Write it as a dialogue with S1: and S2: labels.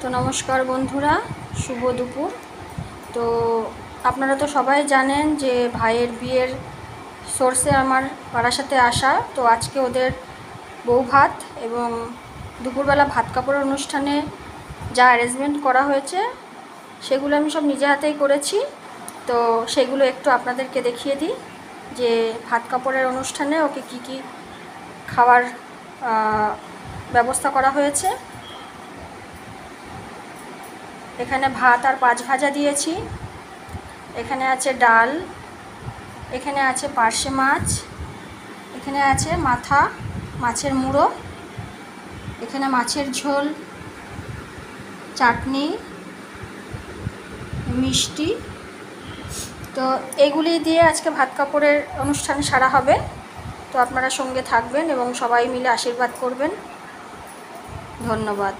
S1: তো নমস্কার বন্ধুরা, শুভ দুপুর। তো আপনারা তো সবাই জানেন যে ভাইয়ের বিয়ের সোর্সে আমার বারাসাতে আসা। তো আজকে ওদের বউ ভাত এবং দুপুরবেলা ভাত কাপড়ের অনুষ্ঠানে যা অ্যারেঞ্জমেন্ট করা হয়েছে সেগুলো আমি সব নিজে হাতেই করেছি। তো সেগুলো একটু আপনাদেরকে দেখিয়ে দিই যে ভাত কাপড়ের অনুষ্ঠানে ওকে কী কী খাওয়ার ব্যবস্থা করা হয়েছে। এখানে ভাত আর পাঁচ ভাজা দিয়েছি, এখানে আছে ডাল, এখানে আছে পার্শে মাছ, এখানে আছে মাথা মাছের মুড়ো, এখানে মাছের ঝোল, চাটনি, মিষ্টি। তো এগুলি দিয়ে আজকে ভাত কাপড়ের অনুষ্ঠান সারা হবে। তো আপনারা সঙ্গে থাকবেন এবং সবাই মিলে আশীর্বাদ করবেন। ধন্যবাদ।